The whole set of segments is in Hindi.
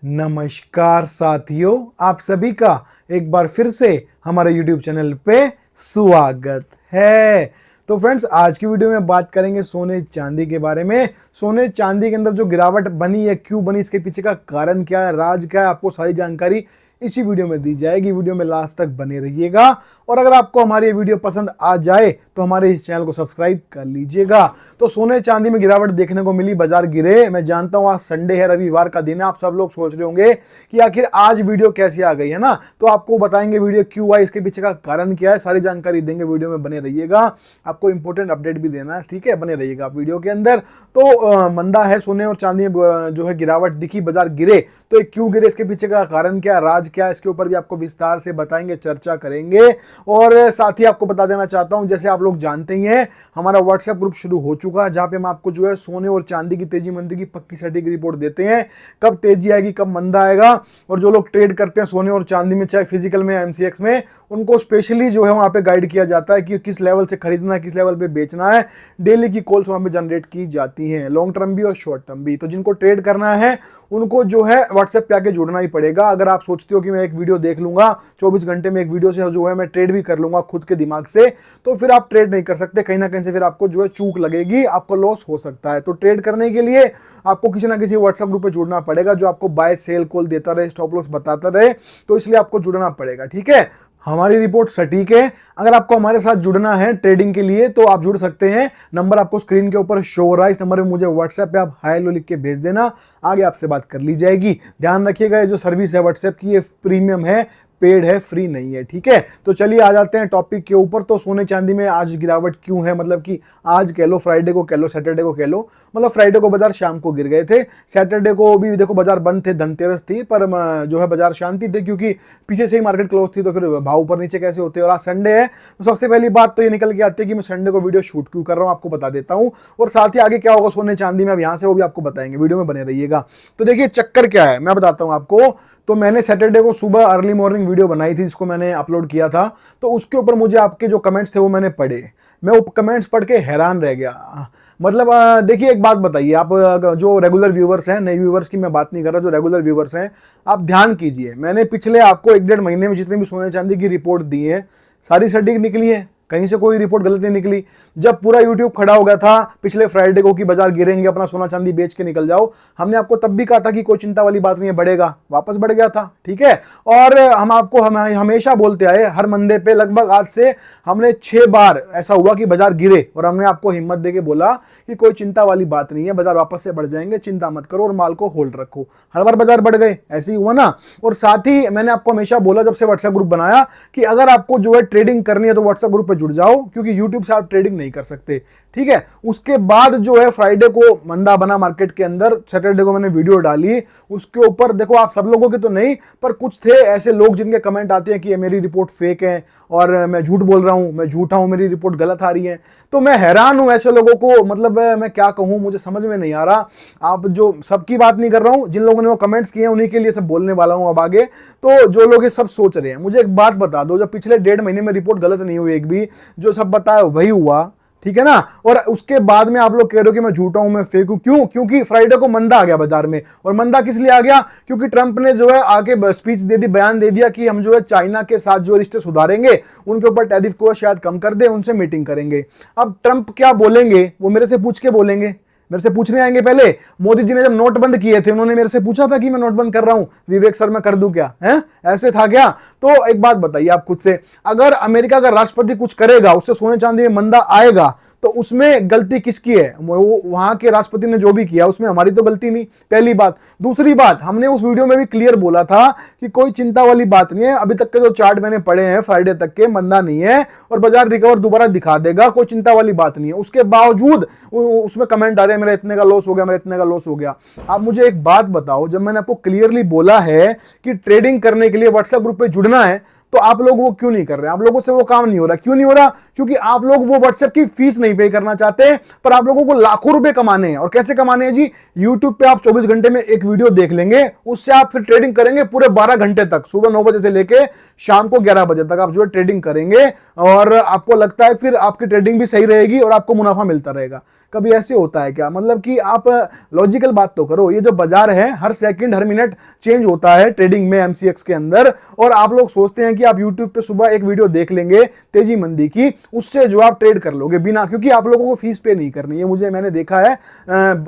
नमस्कार साथियों, आप सभी का एक बार फिर से हमारे YouTube चैनल पे स्वागत है। तो फ्रेंड्स, आज की वीडियो में बात करेंगे सोने चांदी के बारे में। सोने चांदी के अंदर जो गिरावट बनी है, क्यों बनी, इसके पीछे का कारण क्या है, राज क्या है, आपको सारी जानकारी इसी वीडियो में दी जाएगी। वीडियो में लास्ट तक बने रहिएगा और अगर आपको हमारी ये वीडियो पसंद आ जाए तो हमारे इस चैनल को सब्सक्राइब कर लीजिएगा। तो सोने चांदी में गिरावट देखने को मिली, बाजार गिरे। मैं जानता हूं आज संडे है, रविवार का दिन है। आप सब लोग सोच रहे होंगे कि आखिर आज वीडियो कैसे आ गई है ना, तो आपको बताएंगे वीडियो क्यों आई, इसके पीछे का कारण क्या है, सारी जानकारी देंगे। वीडियो में बने रहिएगा, आपको इंपॉर्टेंट अपडेट भी देना है, ठीक है, बने रहिएगा आप वीडियो के अंदर। तो मंदा है सोने और चांदी में जो है गिरावट दिखी, बाजार गिरे। तो क्यों गिरे, इसके पीछे का कारण क्या, राज क्या, इसके ऊपर भी आपको विस्तार से बताएंगे, चर्चा करेंगे। और साथ ही आपको बता देना चाहता हूं, जैसे आप लोग जानते ही हैं, हमारा व्हाट्सएप ग्रुप शुरू हो चुका है, जहां पे हम आपको जो है सोने और चांदी की तेजी मंदी की पक्की सटीक रिपोर्ट देते हैं। कब तेजी आएगी, कब मंदा आएगा, और जो लोग ट्रेड करते हैं सोने और चांदी में, चाहे फिजिकल में, एमसीएक्स में, उनको स्पेशली जो है वहां पे गाइड किया जाता है कि किस लेवल से खरीदना है, किस लेवल पे बेचना है। डेली की कॉल्स वहां पे जनरेट की जाती हैं, लॉन्ग टर्म भी और शॉर्ट टर्म भी। तो जिनको ट्रेड करना है उनको जो है व्हाट्सएप पे आके जुड़ना ही पड़ेगा। अगर आप सोचते हो कि मैं एक वीडियो देख लूंगा, 24 घंटे में एक वीडियो से जो है मैं ट्रेड भी कर लूंगा खुद के दिमाग से, तो फिर आप ट्रेड नहीं कर सकते। कहीं ना कहीं से फिर आपको जो है चूक लगेगी, आपको लॉस हो सकता है। तो ट्रेड करने के लिए आपको किसी ना किसी व्हाट्सएप ग्रुप पे जुड़ना पड़ेगा, जो आपको बाय सेल कॉल देता रहे, स्टॉप लॉस बताता रहे। तो इसलिए आपको जुड़ना पड़ेगा, ठीक है। हमारी रिपोर्ट सटीक है। अगर आपको हमारे साथ जुड़ना है ट्रेडिंग के लिए तो आप जुड़ सकते हैं। नंबर आपको स्क्रीन के ऊपर शो हो रहा है, इस नंबर पे मुझे व्हाट्सएप पे आप हाय लो लिख के भेज देना, आगे आपसे बात कर ली जाएगी। ध्यान रखिएगा, ये जो सर्विस है व्हाट्सएप की, ये प्रीमियम है, पेड है, फ्री नहीं है, ठीक है। तो चलिए आ जाते हैं टॉपिक के ऊपर। तो सोने चांदी में आज गिरावट क्यों है, मतलब कि आज कह लो, फ्राइडे को कह लो, सैटरडे को कह लो। मतलब फ्राइडे को बाजार शाम को गिर गए थे, सैटरडे को भी देखो बाजार बंद थे, धनतेरस थी, पर जो है बाजार शांति थे, क्योंकि पीछे से ही मार्केट क्लोज थी, तो फिर भाव ऊपर नीचे कैसे होते हैं। और आज संडे है, तो सबसे पहली बात तो ये निकल के आती है कि मैं संडे को वीडियो शूट क्यों कर रहा हूं, आपको बता देता हूं। और साथ ही आगे क्या होगा सोने चांदी में अब यहां से, वो भी आपको बताएंगे, वीडियो में बने रहिएगा। तो देखिए चक्कर क्या है, मैं बताता हूं आपको। तो मैंने सैटरडे को सुबह अर्ली मॉर्निंग वीडियो बनाई थी, जिसको मैंने अपलोड किया था। तो उसके ऊपर मुझे आपके जो कमेंट्स थे वो मैंने पढ़े, मैं वो कमेंट्स पढ़ के हैरान रह गया। मतलब देखिए एक बात बताइए, आप जो रेगुलर व्यूवर्स हैं, नए व्यूवर्स की मैं बात नहीं कर रहा, जो रेगुलर व्यूवर्स हैं, आप ध्यान कीजिए। मैंने पिछले आपको 1-1.5 महीने में जितनी भी सोने चांदी की रिपोर्ट दी है, सारी सटीक निकली है, कहीं से कोई रिपोर्ट गलत नहीं निकली। जब पूरा यूट्यूब खड़ा हो गया था पिछले फ्राइडे को कि बाजार गिरेंगे, अपना सोना चांदी बेच के निकल जाओ, हमने आपको तब भी कहा था कि कोई चिंता वाली बात नहीं है, बढ़ेगा, वापस बढ़ गया था, ठीक है। और हम आपको हमेशा बोलते आए, हर मंदे पे लगभग आज से हमने 6 बार ऐसा हुआ कि बाजार गिरे, और हमने आपको हिम्मत देके बोला कि कोई चिंता वाली बात नहीं है, बाजार वापस से बढ़ जाएंगे, चिंता मत करो और माल को होल्ड रखो। हर बार बाजार बढ़ गए, ऐसे ही हुआ ना। और साथ ही मैंने आपको हमेशा बोला, जब से व्हाट्सएप ग्रुप बनाया, कि अगर आपको जो है ट्रेडिंग करनी है तो व्हाट्सएप ग्रुप जुड़ जाओ, क्योंकि YouTube से आप ट्रेडिंग नहीं कर सकते, ठीक है। उसके बाद जो है फ्राइडे को मंदा बना मार्केट के अंदर, सैटरडे को मैंने वीडियो डाली, उसके ऊपर देखो, आप सब लोगों के तो नहीं, पर कुछ थे ऐसे लोग जिनके कमेंट आते हैं कि ये मेरी रिपोर्ट फेक है और मैं झूठ बोल रहा हूं, मैं झूठा हूं, मेरी रिपोर्ट गलत आ रही है। तो मैं हैरान हूं ऐसे लोगों को, मतलब मैं क्या कहूं, मुझे समझ में नहीं आ रहा। आप जो सबकी बात नहीं कर रहा हूं, जिन लोगों ने वो कमेंट्स किए हैं उन्हीं के लिए सब बोलने वाला हूं अब आगे। तो जो लोग ये सब सोच रहे हैं, मुझे एक बात बता दो, जब पिछले 1.5 महीने में रिपोर्ट गलत नहीं हुई एक भी, जो सब बताया वही हुआ, ठीक है ना। और उसके बाद में आप लोग कह रहे हो कि मैं झूठा हूं, मैं फेक हूं, क्यों? क्योंकि फ्राइडे को मंदा आ गया बाजार में। और मंदा किस लिए आ गया? क्योंकि ट्रंप ने जो है आके स्पीच दे दी, बयान दे दिया कि हम जो है चाइना के साथ जो रिश्ते सुधारेंगे, उनके ऊपर टैरिफ को शायद कम कर दे, उनसे मीटिंग करेंगे। अब ट्रंप क्या बोलेंगे वो मेरे से पूछ के बोलेंगे, मेरे से पूछने आएंगे। पहले मोदी जी ने जब नोट बंद किए थे, उन्होंने मेरे से पूछा था कि मैं नोट बंद कर रहा हूं, विवेक सर मैं कर दूं क्या, है ऐसे था क्या? तो एक बात बताइए आप खुद से, अगर अमेरिका का राष्ट्रपति कुछ करेगा, उससे सोने चांदी में मंदा आएगा, तो उसमें गलती किसकी है? वो वहां के राष्ट्रपति ने जो भी किया उसमें हमारी तो गलती नहीं, पहली बात। दूसरी बात, हमने उस वीडियो में भी क्लियर बोला था कि कोई चिंता वाली बात नहीं है। अभी तक के जो चार्ट मैंने पढ़े हैं फ्राइडे तक के, मंदा नहीं है और बाजार रिकवर दोबारा दिखा देगा, कोई चिंता वाली बात नहीं है। उसके बावजूद उसमें कमेंट आ रहे हैं मेरा इतने का लॉस हो गया, मेरा इतने का लॉस हो गया। आप मुझे एक बात बताओ, जब मैंने आपको क्लियरली बोला है कि ट्रेडिंग करने के लिए व्हाट्सएप ग्रुप पे जुड़ना है, तो आप लोग वो क्यों नहीं कर रहे? आप लोगों से वो काम नहीं हो रहा। क्यों नहीं हो रहा? क्योंकि आप लोग वो व्हाट्सएप की फीस नहीं पे करना चाहते, पर आप लोगों को लाखों रुपए कमाने हैं। और कैसे कमाने हैं जी? यूट्यूब पे आप 24 घंटे में एक वीडियो देख लेंगे, उससे आप फिर ट्रेडिंग करेंगे पूरे 12 घंटे तक, सुबह 9 बजे से लेके शाम को 11 बजे तक आप जो है ट्रेडिंग करेंगे, और आपको लगता है फिर आपकी ट्रेडिंग भी सही रहेगी और आपको मुनाफा मिलता रहेगा। कभी ऐसे होता है क्या? मतलब कि आप लॉजिकल बात तो करो। ये जो बाजार है हर सेकंड हर मिनट चेंज होता है ट्रेडिंग में एमसीएक्स के अंदर, और आप लोग सोचते हैं कि आप यूट्यूब पे सुबह एक वीडियो देख लेंगे तेजी मंदी की, उससे जो आप ट्रेड कर लोगे बिना, क्योंकि आप लोगों को फीस पे नहीं करनी है। मुझे मैंने देखा है,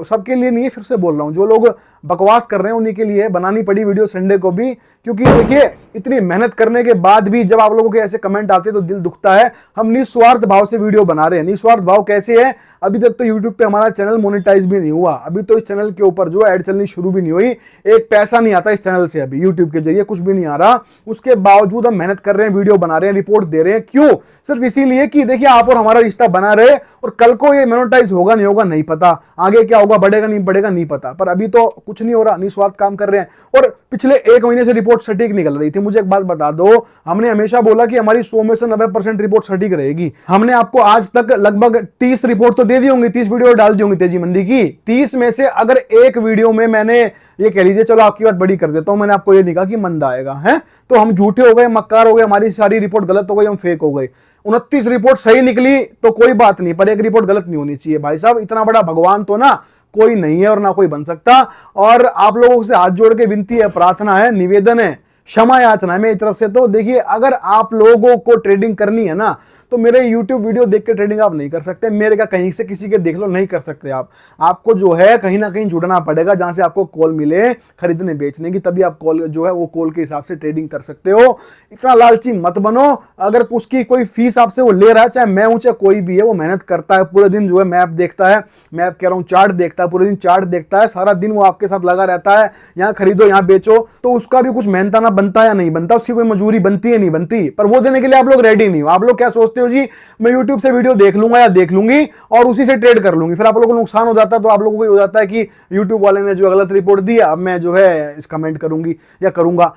सबके लिए नहीं है, फिर से बोल रहा हूं, जो लोग बकवास कर रहे हैं उन्हीं के लिए बनानी पड़ी वीडियो संडे को भी, क्योंकि देखिए इतनी मेहनत करने के बाद भी जब आप लोगों के ऐसे कमेंट आते हैं तो दिल दुखता है। हम निस्वार्थ भाव से वीडियो बना रहे हैं। निस्वार्थ भाव कैसे है? अभी तक तो यूट्यूब पे हमारा चैनल मोनेटाइज भी नहीं हुआ, अभी तो इस चैनल के ऊपर जो ऐड चलनी शुरू भी नहीं हुई, एक पैसा नहीं आता इस चैनल से, अभी यूट्यूब के जरिए कुछ भी नहीं आ रहा। उसके बावजूद हम मेहनत कर रहे हैं, वीडियो बना रहे हैं, रिपोर्ट दे रहे हैं। क्यों? सिर्फ इसीलिए कि देखिए आप और हमारा रिश्ता बना रहे, और कल को ये मोनेटाइज होगा नहीं होगा नहीं पता, आगे क्या होगा, बढ़ेगा नहीं बढ़ेगा नहीं पता, पर अभी तो कुछ नहीं हो रहा, निस्वार्थ काम कर रहे हैं। और पिछले एक महीने से रिपोर्ट सटीक निकल रही थी। मुझे एक बात बता दो, हमने हमेशा बोला कि हमारी 100 में से 90% रिपोर्ट सटीक रहेगी। हमने आपको आज तक लगभग 30 रिपोर्ट तो दे दी होंगी, 30 वीडियो डाल दी होंगी तेजी मंदी की। 30 में से अगर एक वीडियो में मैंने ये कह लीजिए, चलो आपकी बात बड़ी कर देता हूं, मैंने आपको ये नहीं कहा कि मंदा आएगा, है तो हम झूठे हो गए, मक्कार हो गए, हमारी सारी रिपोर्ट गलत हो गई, हम फेक हो गए। 29 रिपोर्ट सही निकली तो कोई बात नहीं, पर एक रिपोर्ट गलत नहीं होनी चाहिए। भाई साहब, इतना बड़ा भगवान तो ना कोई नहीं है और ना कोई बन सकता। और आप लोगों से हाथ जोड़ के विनती है, प्रार्थना है, निवेदन है, क्षमा याचना है मेरी तरफ से। तो देखिए, अगर आप लोगों को ट्रेडिंग करनी है ना, तो मेरे YouTube वीडियो देख के ट्रेडिंग आप नहीं कर सकते, मेरे का कहीं से किसी के देख लो, नहीं कर सकते आप। आपको जो है कहीं ना कहीं जुड़ना पड़ेगा, जहां से आपको कॉल मिले खरीदने बेचने की, तभी आप कॉल जो है वो कॉल के हिसाब से ट्रेडिंग कर सकते हो। इतना लालची मत बनो। अगर उसकी कोई फीस आपसे वो ले रहा है, चाहे मैं हूं चाहे कोई भी है, वो मेहनत करता है, पूरे दिन जो है मैप देखता है, मैप कह रहा हूं चार्ट देखता है, पूरे दिन चार्ट देखता है, सारा दिन वो आपके साथ लगा रहता है, यहाँ खरीदो यहाँ बेचो, तो उसका भी कुछ मेहनताना बनता है या नहीं बनता, उसकी कोई मजूरी बनती है नहीं बनती, पर वो देने के लिए आप लोग रेडी नहीं हो। आप लोग क्या सोचते हो जी, मैं YouTube से वीडियो देख लूंगा या देख लूंगी और उसी से ट्रेड कर लूंगी, फिर आप लोगों को नुकसान हो जाता है। तो आप लोगों को हो जाता है कि YouTube वाले ने जो गलत रिपोर्ट दी, अब मैं जो है इस कमेंट करूंगी या करूंगा।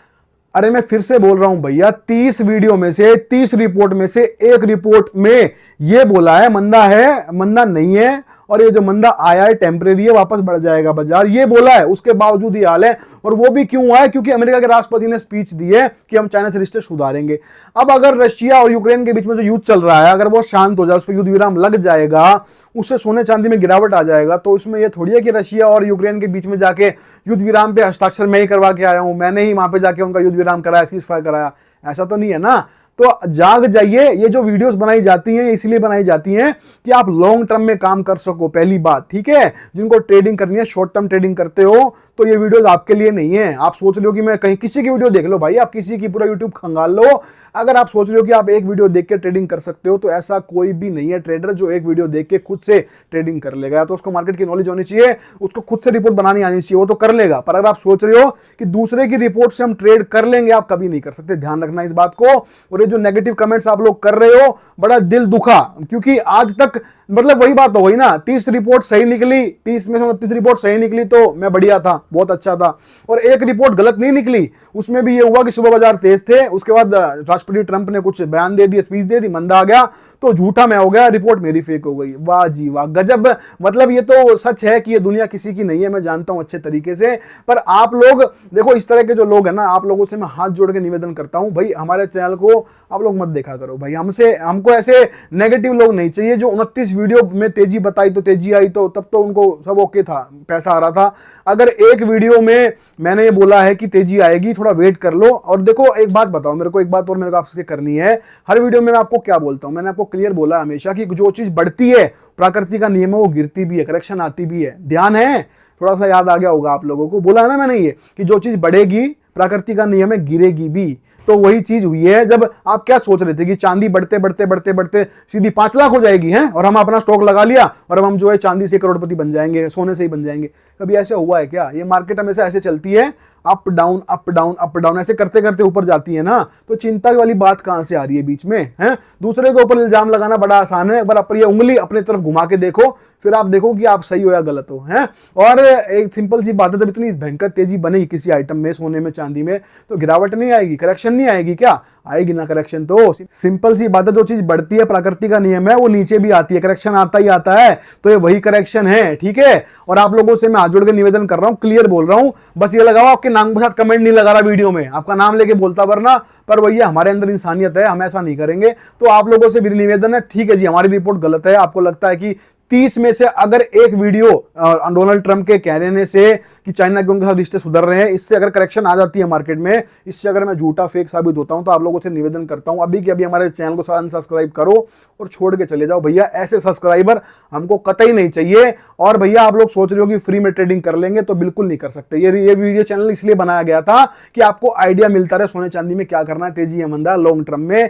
अरे मैं फिर से बोल रहा हूं भैया, 30 वीडियो में से 30 रिपोर्ट में से एक रिपोर्ट में ये बोला है मंदा है, मंदा नहीं है, और ये जो मंदा आया है टेम्परेरी है, वापस बढ़ जाएगा बाजार, ये बोला है। उसके बावजूद ये हाल है। और वो भी क्यों हुआ है? क्योंकि अमेरिका के राष्ट्रपति ने स्पीच दी है कि हम चाइना से रिश्ते सुधारेंगे। अब अगर रशिया और यूक्रेन के बीच में जो युद्ध चल रहा है, अगर वो शांत हो जाए, उस पर युद्ध विराम लग जाएगा, उससे सोने चांदी में गिरावट आ जाएगा, तो इसमें ये थोड़ी है कि रशिया और यूक्रेन के बीच में जाके युद्ध विराम पे हस्ताक्षर मैं ही करवा के आया हूं, मैंने ही वहां पे जाके उनका युद्ध विराम कराया, सीज़फायर कराया, ऐसा तो नहीं है ना। तो जाग जाइए। ये जो वीडियोस बनाई जाती हैं इसलिए बनाई जाती हैं कि आप लॉन्ग टर्म में काम कर सको, पहली बात, ठीक है। जिनको ट्रेडिंग करनी है, शॉर्ट टर्म ट्रेडिंग करते हो, तो ये वीडियोस आपके लिए नहीं है। आप सोच रहे हो कि मैं कहीं किसी की वीडियो देख लो, भाई आप किसी की पूरा यूट्यूब खंगाल लो। अगर आप सोच रहे हो कि आप एक वीडियो देख के ट्रेडिंग कर सकते हो, तो ऐसा कोई भी नहीं है ट्रेडर जो एक वीडियो देख के खुद से ट्रेडिंग कर लेगा। तो उसको मार्केट की नॉलेज होनी चाहिए, उसको खुद से रिपोर्ट बनानी आनी चाहिए, वो तो कर लेगा। पर अगर आप सोच रहे हो कि दूसरे की रिपोर्ट से हम ट्रेड कर लेंगे, आप कभी नहीं कर सकते। ध्यान रखना इस बात को। और ये जो नेगेटिव कमेंट्स आप लोग कर रहे हो, बड़ा दिल दुखा, क्योंकि आज तक मतलब वही बात हो गई ना, 30 रिपोर्ट सही निकली, 30 में से 29 रिपोर्ट सही निकली तो मैं बढ़िया था, बहुत अच्छा था। और एक रिपोर्ट गलत नहीं निकली, उसमें भी ये हुआ कि सुबह बाजार तेज थे, उसके बाद राष्ट्रपति ट्रंप ने कुछ बयान दे दिए, स्पीच दे दी, मंदा आ गया, तो झूठा मैं हो गया, रिपोर्ट मेरी फेक हो गई। वाह जी वाह, गजब। मतलब ये तो सच है कि ये दुनिया किसी की नहीं है, मैं जानता हूं अच्छे तरीके से। पर आप लोग देखो, इस तरह के जो लोग हैं ना, आप लोगों से मैं हाथ जोड़ के निवेदन करता हूं, भाई हमारे चैनल को आप लोग मत देखा करो भाई। हमको ऐसे नेगेटिव लोग नहीं चाहिए जो 29 वीडियो में तेजी बताई तो तेजी आई, तो तब तो उनको सब ओके था, पैसा आ रहा था। अगर एक वीडियो में मैंने ये बोला है कि तेजी आएगी, थोड़ा वेट कर लो। और देखो एक बात बताओ मेरे को, एक बात और मेरे को आपसे करनी है। हर वीडियो में मैं आपको क्या बोलता हूं, मैंने आपको क्लियर बोला हमेशा कि जो चीज बढ़ती है, प्रकृति का नियम है, वो गिरती भी है, करेक्शन आती भी है। ध्यान है, थोड़ा सा याद आ गया होगा आप लोगों को, बोला है ना मैंने ये कि जो चीज बढ़ेगी, प्रकृति का नियम है, गिरेगी भी। तो वही चीज हुई है। जब आप क्या सोच रहे थे कि चांदी बढ़ते बढ़ते बढ़ते बढ़ते सीधी 5 लाख हो जाएगी, हैं, और हम अपना स्टॉक लगा लिया और अब हम जो है चांदी से करोड़पति बन जाएंगे, सोने से ही बन जाएंगे। कभी ऐसे हुआ है क्या? ये मार्केट हमेशा ऐसे चलती है, up down up down up down, ऐसे करते करते ऊपर जाती है ना। तो चिंता वाली बात कहां से आ रही है बीच में, हैं? दूसरे के ऊपर इल्जाम लगाना बड़ा आसान है, एक बार अपनी उंगली अपने तरफ घुमा के देखो, फिर आप देखो कि आप सही हो या गलत हो, हैं। और एक सिंपल सी बात है, जब इतनी भयंकर तेजी बनेगी किसी आइटम में, सोने में, चांदी में, तो गिरावट नहीं आएगी, करेक्शन नहीं आएगी क्या? आएगी ना करेक्शन। तो सिंपल सी बात है, जो चीज बढ़ती है, प्रकृति का नियम है, वो नीचे भी आती है, करेक्शन आता ही आता है। तो ये वही करेक्शन है, ठीक है। और आप लोगों से मैं हाथ जोड़ के निवेदन कर रहा हूं, क्लियर बोल रहा हूं, बस ये लगाओ, आपके नाम के साथ कमेंट नहीं लगा रहा वीडियो में, आपका नाम लेके बोलता वरना, पर भैया हमारे अंदर इंसानियत है, हम ऐसा नहीं करेंगे। तो आप लोगों से भी निवेदन है, ठीक है जी, हमारी रिपोर्ट गलत है, आपको लगता है कि 30 में से अगर एक वीडियो डोनाल्ड ट्रंप के कहने से कि चाइना के उनके साथ रिश्ते सुधर रहे हैं, इससे अगर करेक्शन आ जाती है मार्केट में, इससे अगर मैं झूठा फेक साबित होता हूं, तो आप लोगों से निवेदन करता हूं अभी कि अभी हमारे चैनल को अनसब्सक्राइब करो और छोड़ के चले जाओ भैया। ऐसे सब्सक्राइबर हमको कतई नहीं चाहिए। और भैया आप लोग सोच रहे हो कि फ्री में ट्रेडिंग कर लेंगे, तो बिल्कुल नहीं कर सकते। ये वीडियो चैनल इसलिए बनाया गया था कि आपको आइडिया मिलता रहे सोने चांदी में क्या करना है, तेजी या मंदा, लॉन्ग टर्म में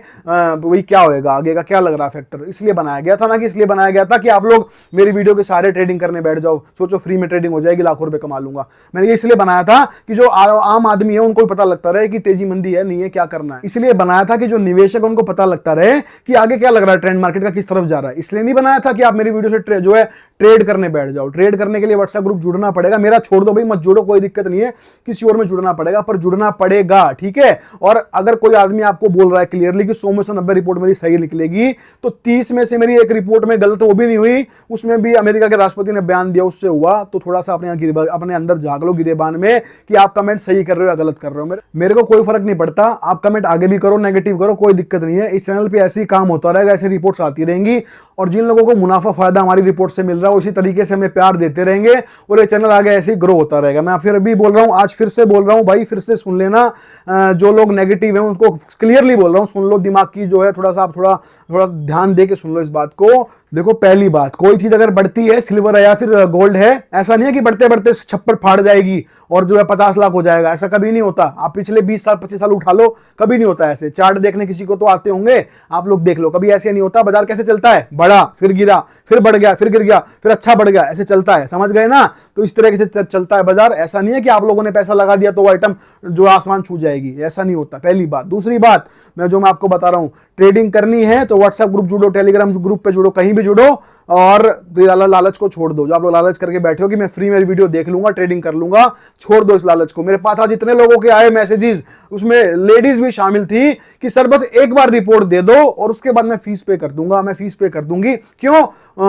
वही क्या होएगा, आगे का क्या लग रहा है फैक्टर, इसलिए बनाया गया था ना कि इसलिए बनाया गया था कि आप लोग मेरी वीडियो के सारे ट्रेडिंग करने बैठ जाओ, सोचो फ्री में ट्रेडिंग हो जाएगी, लाखों रुपए कमा लूंगा। मैंने ये इसलिए बनाया था कि जो आम आदमी है उनको भी पता लगता रहे कि तेजी मंदी है, नहीं है, क्या करना है। इसलिए बनाया था कि जो निवेशक उनको पता लगता रहे कि आगे क्या लग रहा है, ट्रेंड मार्केट का किस तरफ जा रहा है। इसलिए नहीं बनाया था कि आप मेरी वीडियो से जो है ट्रेड करने बैठ जाओ। ट्रेड करने के लिए व्हाट्सएप ग्रुप जुड़ना पड़ेगा, मेरा छोड़ दो भाई, मत जुड़ो, कोई दिक्कत नहीं है, किसी और में जुड़ना पड़ेगा, पर जुड़ना पड़ेगा, ठीक है। और अगर कोई आदमी आपको बोल रहा है क्लियरली कि 100 में से 90 रिपोर्ट मेरी सही निकलेगी, तो 30 में से मेरी एक रिपोर्ट में गलत वो भी नहीं हुई, उसमें भी अमेरिका के राष्ट्रपति ने बयान दिया, उससे हुआ, तो थोड़ा सा अपने अंदर झाग लो गिरेबान में कि आप कमेंट सही कर रहे हो या गलत कर रहे हो। मेरे को कोई फर्क नहीं पड़ता, आप कमेंट आगे भी करो, नेगेटिव करो, कोई दिक्कत नहीं है। इस चैनल पे ऐसे ही काम होता रहेगा, ऐसे रिपोर्ट्स आती रहेंगी, और जिन लोगों को मुनाफा फायदा हमारी रिपोर्ट से मिल रहा है उसी तरीके से हमें प्यार देते रहेंगे और ये चैनल आगे ऐसे ही ग्रो होता रहेगा। मैं फिर भी बोल रहा हूं, आज फिर से बोल रहा हूं भाई, फिर से सुन लेना, जो लोग नेगेटिव हैं उनको क्लियरली बोल रहा हूं, सुन लो, दिमाग की जो है थोड़ा सा आप थोड़ा ध्यान दे के सुन लो इस बात को। देखो, पहली बात, कोई चीज अगर बढ़ती है, सिल्वर है या फिर गोल्ड है, ऐसा नहीं है कि बढ़ते बढ़ते छप्पर फाड़ जाएगी और जो है 50 लाख हो जाएगा, ऐसा कभी नहीं होता। आप पिछले 20 साल 25 साल उठा लो, कभी नहीं होता ऐसे। चार्ट देखने किसी को तो आते होंगे, आप लोग देख लो, कभी ऐसे नहीं होता। बाजार कैसे चलता है, बढ़ा फिर गिरा, फिर बढ़ गया, फिर गिर गया, फिर अच्छा बढ़ गया, ऐसे चलता है, समझ गए ना। तो इस तरह से चलता है बाजार। ऐसा नहीं है कि आप लोगों ने पैसा लगा दिया तो वो आइटम जो आसमान छू जाएगी, ऐसा नहीं होता, पहली बात। दूसरी बात, मैं आपको बता रहा हूं, ट्रेडिंग करनी है तो व्हाट्सएप ग्रुप जुड़ो, टेलीग्राम ग्रुप पे जुड़ो, कहीं भी जुड़ो, और लालच को छोड़ दो। जो आप लोग लालच करके बैठे हो कि मैं फ्री में वीडियो देख लूंगा, ट्रेडिंग कर लूंगा, छोड़ दो इस लालच को। मेरे पास आज इतने लोगों के आए मैसेजेस, उसमें लेडीज भी शामिल थी कि सर बस एक बार रिपोर्ट दे दो और उसके बाद मैं फीस पे कर दूंगा, मैं फीस पे कर दूंगी। क्यों?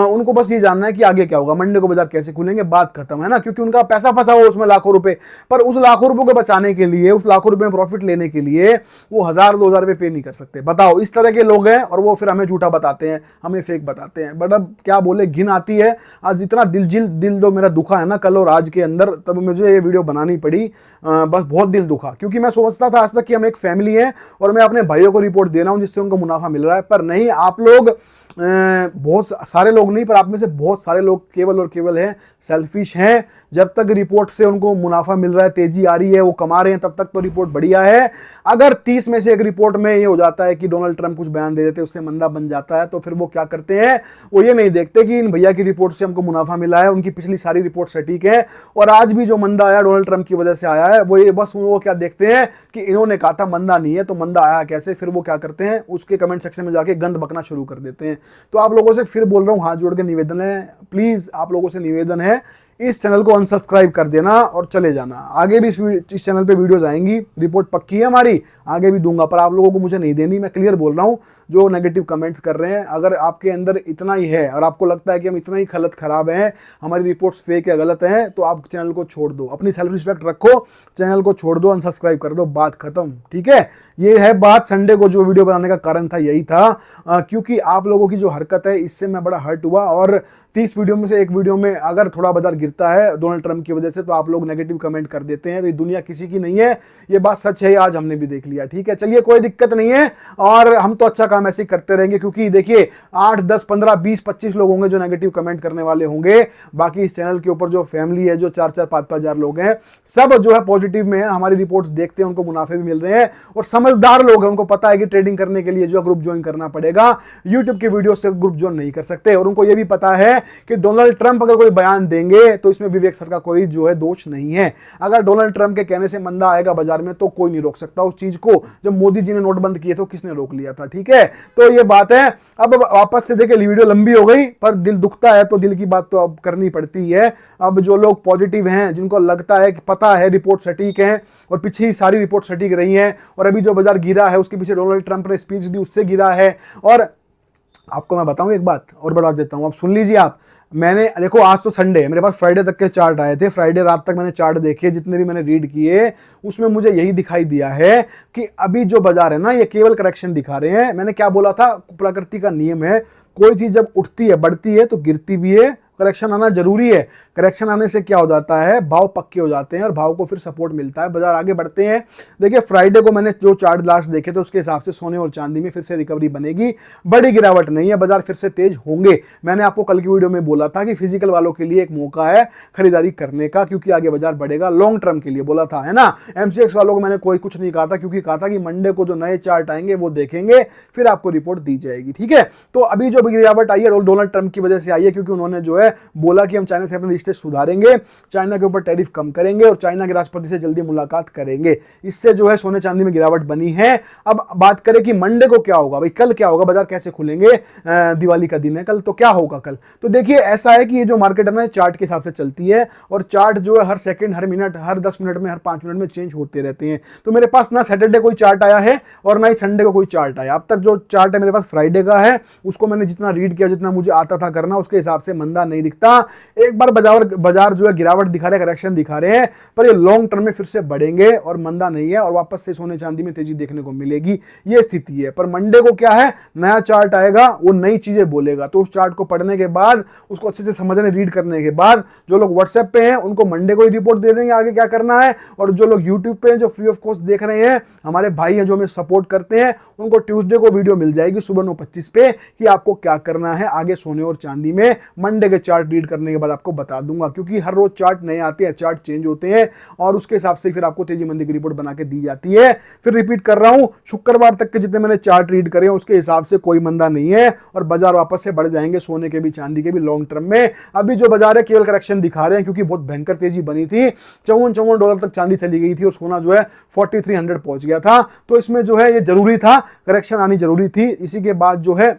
उनको बस ये जानना है कि आगे क्या होगा, मंडे को बाजार कैसे खुलेंगे, बात खत्म, है ना। क्योंकि उनका पैसा फंसा हुआ उसमें लाखों रुपए, पर उस लाखों रुपए को बचाने के लिए, उस लाखों रुपए में प्रॉफिट लेने के लिए वो 1000-2000 रुपए पे नहीं कर सकते। बताओ, इस तरह के लोग हैं, और वो फिर हमें झूठा बताते हैं, हमें फेक बताते हैं। बट अब क्या बोले, घिन आती है। आज इतना दिल जो मेरा दुखा है ना कल और आज के अंदर, तब मुझे ये वीडियो बनानी पड़ी। बस बहुत दिल दुखा, क्योंकि मैं सोचता था आज तक कि हम एक फैमिली है और मैं अपने भाइयों को रिपोर्ट दे रहा हूं जिससे उनको मुनाफा मिल रहा है, पर नहीं। आप लोग बहुत सारे लोग नहीं, पर आप में से बहुत सारे लोग केवल और केवल हैं सेल्फिश हैं। जब तक रिपोर्ट से उनको मुनाफा मिल रहा है, तेजी आ रही है, वो कमा रहे हैं, तब तक तो रिपोर्ट बढ़िया है। अगर 30 में से एक रिपोर्ट में ये हो जाता है कि डोनाल्ड ट्रंप कुछ बयान दे देते हैं, उससे मंदा बन जाता है, तो फिर वो क्या करते हैं, वो ये नहीं देखते कि इन भैया की रिपोर्ट से हमको मुनाफा मिला है, उनकी पिछली सारी रिपोर्ट सटीक है, और आज भी जो मंदा आया डोनाल्ड ट्रंप की वजह से आया है, वो ये बस वो क्या देखते हैं कि इन्होंने कहा था मंदा नहीं है, तो मंदा आया कैसे। फिर वो क्या करते हैं, उसके कमेंट सेक्शन में जाके गंद बकना शुरू कर देते हैं। तो आप लोगों से फिर बोल रहा हूं, हाथ जोड़ के निवेदन है, प्लीज आप लोगों से निवेदन है, इस चैनल को अनसब्सक्राइब कर देना और चले जाना। आगे भी इस चैनल पे वीडियोस आएंगी, रिपोर्ट पक्की है हमारी, आगे भी दूंगा, पर आप लोगों को मुझे नहीं देनी। मैं क्लियर बोल रहा हूं, जो नेगेटिव कमेंट्स कर रहे हैं, अगर आपके अंदर इतना ही है और आपको लगता है कि हम इतना ही हालत खराब हैं, हमारी रिपोर्ट्स फेक या गलत हैं, तो आप चैनल को छोड़ दो, अपनी सेल्फ रिस्पेक्ट रखो, चैनल को छोड़ दो, अनसब्सक्राइब कर दो, बात खत्म, ठीक है। ये है बात। संडे को जो वीडियो बनाने का कारण था यही था, क्योंकि आप लोगों की जो हरकत है इससे मैं बड़ा हर्ट हुआ। और 30 वीडियो में से एक वीडियो में अगर थोड़ा बाजार गिरता है डोनाल्ड ट्रंप की वजह से, तो आप लोग नेगेटिव कमेंट कर देते हैं। तो ये दुनिया किसी की नहीं है, ये बात सच है, आज हमने भी देख लिया, ठीक है। चलिए, कोई दिक्कत नहीं है, और हम तो अच्छा काम ऐसे ही करते रहेंगे, क्योंकि देखिए 8, 10, 15, 20, 25 लोग होंगे जो नेगेटिव कमेंट करने वाले होंगे। बाकी इस चैनल के ऊपर जो फैमिली है, जो 4-4, 5-5 हजार लोग हैं, सब जो है पॉजिटिव में है, हमारी रिपोर्ट्स देखते हैं, उनको मुनाफे भी मिल रहे हैं, और समझदार लोग हैं, उनको पता है कि ट्रेडिंग करने के लिए जो ग्रुप ज्वाइन करना पड़ेगा। यूट्यूब की वीडियो से ग्रुप ज्वाइन नहीं कर सकते, और उनको यह भी पता है कि डोनाल्ड ट्रंप अगर कोई बयान देंगे तो इसमें विवेक सर का कोई जो है दोष नहीं है। अगर डोनाल्ड ट्रंप के कहने से मंदा आएगा बाजार में, तो कोई नहीं रोक सकता उस चीज को। जब मोदी जी ने नोट बंद किए तो किसने रोक लिया था, ठीक है। तो ये बात है। अब वापस से देखिए, वीडियो लंबी हो गई, पर दिल दुखता है तो दिल की बात तो अब करनी पड़ती है। अब जो लोग पॉजिटिव हैं, जिनको लगता है कि पता है रिपोर्ट सटीक है, और पीछे ही सारी रिपोर्ट सटीक रही है, और अभी जो बाजार गिरा है उसके पीछे डोनाल्ड ट्रंप ने स्पीच दी उससे गिरा है, और आपको मैं बताऊं एक बात और बता देता हूं, आप सुन लीजिए। आप मैंने देखो, आज तो संडे है, मेरे पास फ्राइडे तक के चार्ट आए थे, फ्राइडे रात तक मैंने चार्ट देखे, जितने भी मैंने रीड किए उसमें मुझे यही दिखाई दिया है कि अभी जो बाजार है ना, ये केवल करेक्शन दिखा रहे हैं। मैंने क्या बोला था, प्रकृति का नियम है, कोई चीज जब उठती है बढ़ती है तो गिरती भी है, करेक्शन आना जरूरी है। करेक्शन आने से क्या हो जाता है, भाव पक्के हो जाते हैं और भाव को फिर सपोर्ट मिलता है, बाजार आगे बढ़ते हैं। देखिए फ्राइडे को मैंने जो चार्ट लास्ट देखे थे उसके हिसाब से सोने और चांदी में फिर से रिकवरी बनेगी, बड़ी गिरावट नहीं है, बाजार फिर से तेज होंगे। मैंने आपको कल की वीडियो में बोला था कि फिजिकल वालों के लिए एक मौका है खरीदारी करने का, क्योंकि आगे बाजार बढ़ेगा लॉन्ग टर्म के लिए, बोला था, है ना। एमसीएक्स वालों को मैंने कोई कुछ नहीं कहा था, क्योंकि कहा था कि मंडे को जो नए चार्ट आएंगे वो देखेंगे, फिर आपको रिपोर्ट दी जाएगी, ठीक है। तो अभी जो गिरावट आई है डोनाल्ड ट्रंप की वजह से आई है, क्योंकि उन्होंने जो है बोला कि हम चाइना से अपने रिश्ते सुधारेंगे, चाइना के ऊपर टैरिफ कम करेंगे और चाइना के राष्ट्रपति से जल्दी मुलाकात करेंगे। इससे जो है सोने चांदी में गिरावट बनी है। अब बात करें कि मंडे को क्या होगा, भाई कल क्या होगा, बाजार कैसे खुलेंगे, दिवाली का दिन है कल, तो क्या होगा कल। तो देखिए ऐसा है कि ये जो मार्केट है ना चार्ट के हिसाब से चलती है, और चार्ट जो है हर सेकंड, हर मिनट, हर 10 मिनट में, हर 5 मिनट में चेंज होते रहते हैं। तो मेरे पास ना सैटरडे कोई चार्ट आया है और ना ही संडे को कोई चार्ट आया। अब तक जो चार्ट है मेरे पास फ्राइडे का है, उसको मैंने जितना रीड किया, जितना मुझे आता था करना, उसके हिसाब से मंदा नहीं दिखता। एक बार बाजार जो है गिरावट दिखा रहे हैं, करेक्शन दिखा रहे हैं, पर ये लॉन्ग टर्म में फिर से बढ़ेंगे और मंदा नहीं है, और वापस से सोने चांदी में तेजी देखने को मिलेगी, ये स्थिति है। पर मंडे को क्या है, नया चार्ट आएगा, वो नई चीजें बोलेगा, तो उस चार्ट को पढ़ने के बाद, उसको अच्छे से समझने, रीड करने के बाद, जो लोग व्हाट्सएप पे हैं उनको मंडे को ही रिपोर्ट दे देंगे आगे क्या करना है, और जो लोग यूट्यूब पे जो फ्री ऑफ कॉस्ट देख रहे हैं, हमारे भाई हैं जो हमें सपोर्ट करते हैं, उनको ट्यूसडे को वीडियो मिल जाएगी सुबह 9:25 पे कि आपको क्या करना है आगे सोने और चांदी में। मंडे के चार्ट रीड करने के बाद आपको बता दूंगा, क्योंकि हर रोज चार्ट नए आते हैं, चार्ट चेंज होते हैं, और उसके हिसाब से फिर आपको तेजी मंदी की रिपोर्ट बना के दी जाती है। फिर रिपीट कर रहा हूं, शुक्रवार तक के जितने मैंने चार्ट रीड करे हैं उसके हिसाब से कोई मंदा नहीं है, और बाजार वापस से बढ़ जाएंगे, सोने के भी चांदी के भी लॉन्ग टर्म में। अभी जो बाजार है केवल करेक्शन दिखा रहे हैं, क्योंकि बहुत भयंकर तेजी बनी थी, $54 तक चांदी चली गई थी और सोना जो है 4300 पहुंच गया था। तो इसमें जो है ये जरूरी था, करेक्शन आनी जरूरी थी, इसी के बाद जो है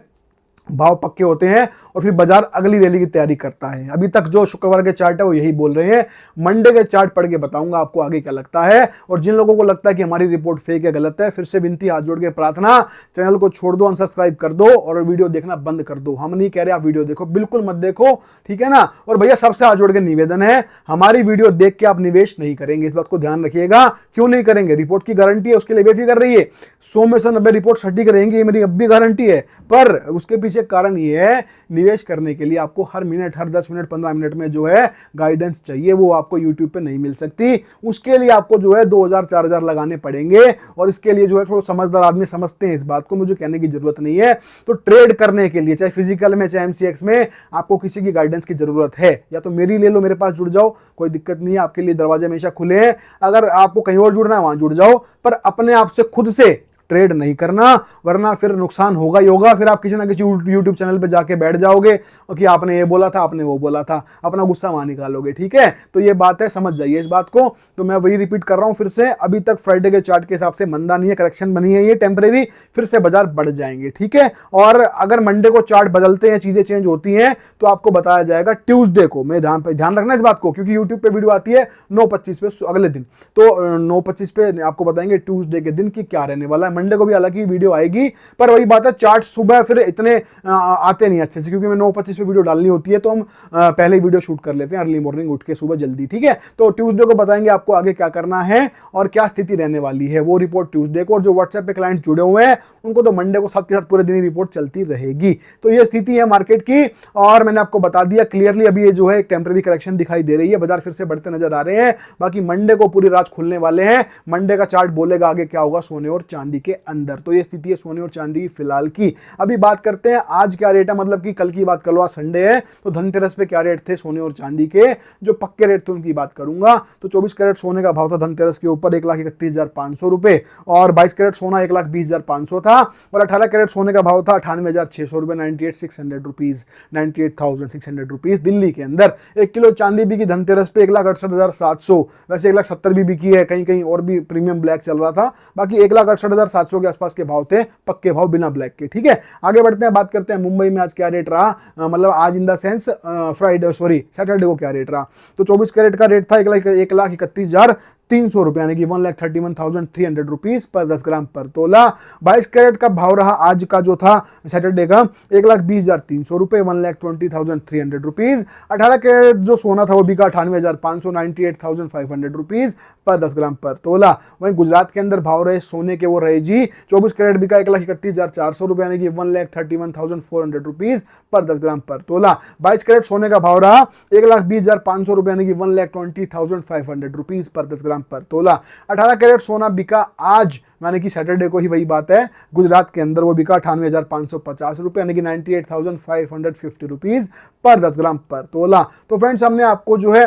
भाव पक्के होते हैं और फिर बाजार अगली रैली की तैयारी करता है। अभी तक जो शुक्रवार के चार्ट है वो यही बोल रहे हैं। मंडे के चार्ट पढ़ के बताऊंगा आपको आगे क्या लगता है, और जिन लोगों को लगता है कि हमारी रिपोर्ट फेक है, गलत है, फिर से विनती, हाथ जोड़ के प्रार्थना, चैनल को छोड़ दो, अनसब्सक्राइब कर दो और वीडियो देखना बंद कर दो। हम नहीं कह रहे आप वीडियो देखो, बिल्कुल मत देखो, ठीक है ना। और भैया सबसे हाथ जोड़ के निवेदन है, हमारी वीडियो देख के आप निवेश नहीं करेंगे, इस बात को ध्यान रखिएगा। क्यों नहीं करेंगे, रिपोर्ट की गारंटी है, उसके लिए बेफिक्र रहिए। 100 में से 90 रिपोर्ट सटीक रहेंगी, ये मेरी अब भी गारंटी है। पर उसके पीछे कारण ये है, निवेश करने के लिए आपको हर मिनट, हर 10 मिनट, 15 मिनट में जो है गाइडेंस चाहिए, वो आपको यूट्यूब पे नहीं मिल सकती। उसके लिए आपको जो है 2000 4000 लगाने पड़ेंगे, और इसके लिए जो है थोड़ा समझदार आदमी समझते हैं इस बात को, मुझे कहने की जरूरत नहीं है। तो ट्रेड करने के लिए, चाहे फिजिकल में चाहे एमसीएक्स में, आपको किसी की गाइडेंस की जरूरत है, या तो मेरी ले लो, मेरे पास जुड़ जाओ, कोई दिक्कत नहीं है, आपके लिए दरवाजे हमेशा खुले हैं। अगर आपको कहीं और जुड़ना है वहां जुड़ जाओ, पर अपने आप से खुद से ट्रेड नहीं करना, वरना फिर नुकसान होगा ही होगा। फिर आप किसी ना किसी यूट्यूब चैनल पे जाके बैठ जाओगे कि आपने ये बोला था, आपने वो बोला था, अपना गुस्सा वहां निकालोगे, ठीक है। तो ये बात है, समझ जाइए इस बात को। तो मैं वही रिपीट कर रहा हूं फिर से, अभी तक फ्राइडे के चार्ट के हिसाब से मंदा नहीं है, करेक्शन बनी है, ये टेम्परेरी, फिर से बाजार बढ़ जाएंगे, ठीक है। और अगर मंडे को चार्ट बदलते हैं, चीजें चेंज होती हैं, तो आपको बताया जाएगा ट्यूसडे को। मैं ध्यान रखना इस बात को, क्योंकि यूट्यूब पे वीडियो आती है 9:25 पे अगले दिन, तो 9:25 पे आपको बताएंगे ट्यूसडे के दिन की क्या रहने वाला है। मंडे को भी हालांकि वीडियो आएगी, पर वही बात है, चार्ट सुबह फिर इतने आते नहीं अच्छे से, क्योंकि मैं 9:25 पे वीडियो डालनी होती है, तो हम पहले ही वीडियो शूट कर लेते हैं अर्ली मॉर्निंग उठ के सुबह जल्दी, ठीक है। तो ट्यूसडे को बताएंगे आपको आगे क्या करना है और क्या स्थिति रहने वाली है, वो रिपोर्ट ट्यूसडे को। और जो व्हाट्सएप पे क्लाइंट जुड़े हुए हैं उनको तो मंडे को साथ के साथ पूरे दिन रिपोर्ट चलती रहेगी। तो ये स्थिति है मार्केट की, और मैंने आपको बता दिया क्लियरली, अभी ये जो है एक टेम्परेरी करेक्शन दिखाई दे रही है, बाजार फिर से बढ़ते नजर आ रहे हैं। बाकी मंडे को पूरी रात खुलने वाले हैं, मंडे का चार्ट बोलेगा आगे क्या होगा सोने और चांदी के अंदर। तो ये स्थिति है सोने और चांदी की फिलहाल की। अभी बात करते हैं आज क्या रेट है, मतलब कि कल की बात कर लो, आज संडे है, तो धनतेरस पे क्या रेट थे सोने और चांदी के, जो पक्के रेट थे उनकी बात करूंगा। तो 24 कैरेट सोने का भाव था धनतेरस के ऊपर 1,31,500 रुपए, और 22 कैरेट सोना 1,20,500 था, और 18 कैरेट सोने का भाव था 98,600 रुपए, 98,600 रुपीज, 98,600 रुपीज दिल्ली के अंदर। 1 किलो चांदी बिकी धनतेरस पे 1,68,700, वैसे 1,70,000 भी बिकी है, कहीं कहीं और भी प्रीमियम ब्लैक चल रहा था। बाकी 1,68,700 के आसपास के भाव थे, पक्के भाव बिना ब्लैक के, ठीक है। आगे बढ़ते हैं, बात करते हैं मुंबई में आज क्या रेट रहा, मतलब आज in the sense Friday, sorry Saturday को क्या रेट रहा। तो 24 कैरेट का रेट था 1,31,300 ₹300 यानी कि 1,31,300 रुपीज पर 10 ग्राम पर तोला। 22 कैरेट का भाव रहा आज का जो था सैटरडे का 1,20,300 रुपए, 1,20,300 रुपीज। 18 कैरेट जो सोना था वो बिका 98,500, 98,500 रुपीज पर 10 ग्राम पर तोला। वहीं गुजरात के अंदर भाव रहे सोने के वो रहे जी 24 कैरेट बिका 1,31,400 रुपए यानी कि 1,31,400 रुपीज पर 10 ग्राम पर तोला। 22 कैरेट सोने का भाव रहा 1,20,500 रुपए यानी कि 1,20,500 रुपीज पर 10 ग्राम पर तोला। 18 कैरेट सोना बिका आज यानी कि सैटरडे को ही वही बात है गुजरात के अंदर, वो बिका 98,550 रुपए यानी कि 98,550 रुपीज पर 10 ग्राम पर तोला। तो फ्रेंड्स हमने आपको जो है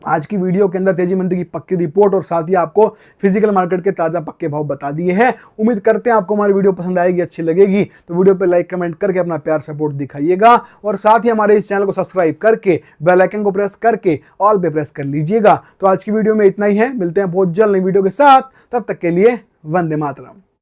आज की वीडियो के अंदर तेजी मंदी की पक्की रिपोर्ट और साथ ही आपको फिजिकल मार्केट के ताजा पक्के भाव बता दिए हैं। उम्मीद करते हैं आपको हमारी वीडियो पसंद आएगी, अच्छी लगेगी तो वीडियो पे लाइक कमेंट करके अपना प्यार सपोर्ट दिखाइएगा और साथ ही हमारे इस चैनल को सब्सक्राइब करके बेल आइकन को प्रेस करके ऑल पे प्रेस कर लीजिएगा। तो आज की वीडियो में इतना ही है, मिलते हैं बहुत जल्द नई वीडियो के साथ, तब तक के लिए वंदे मातरम।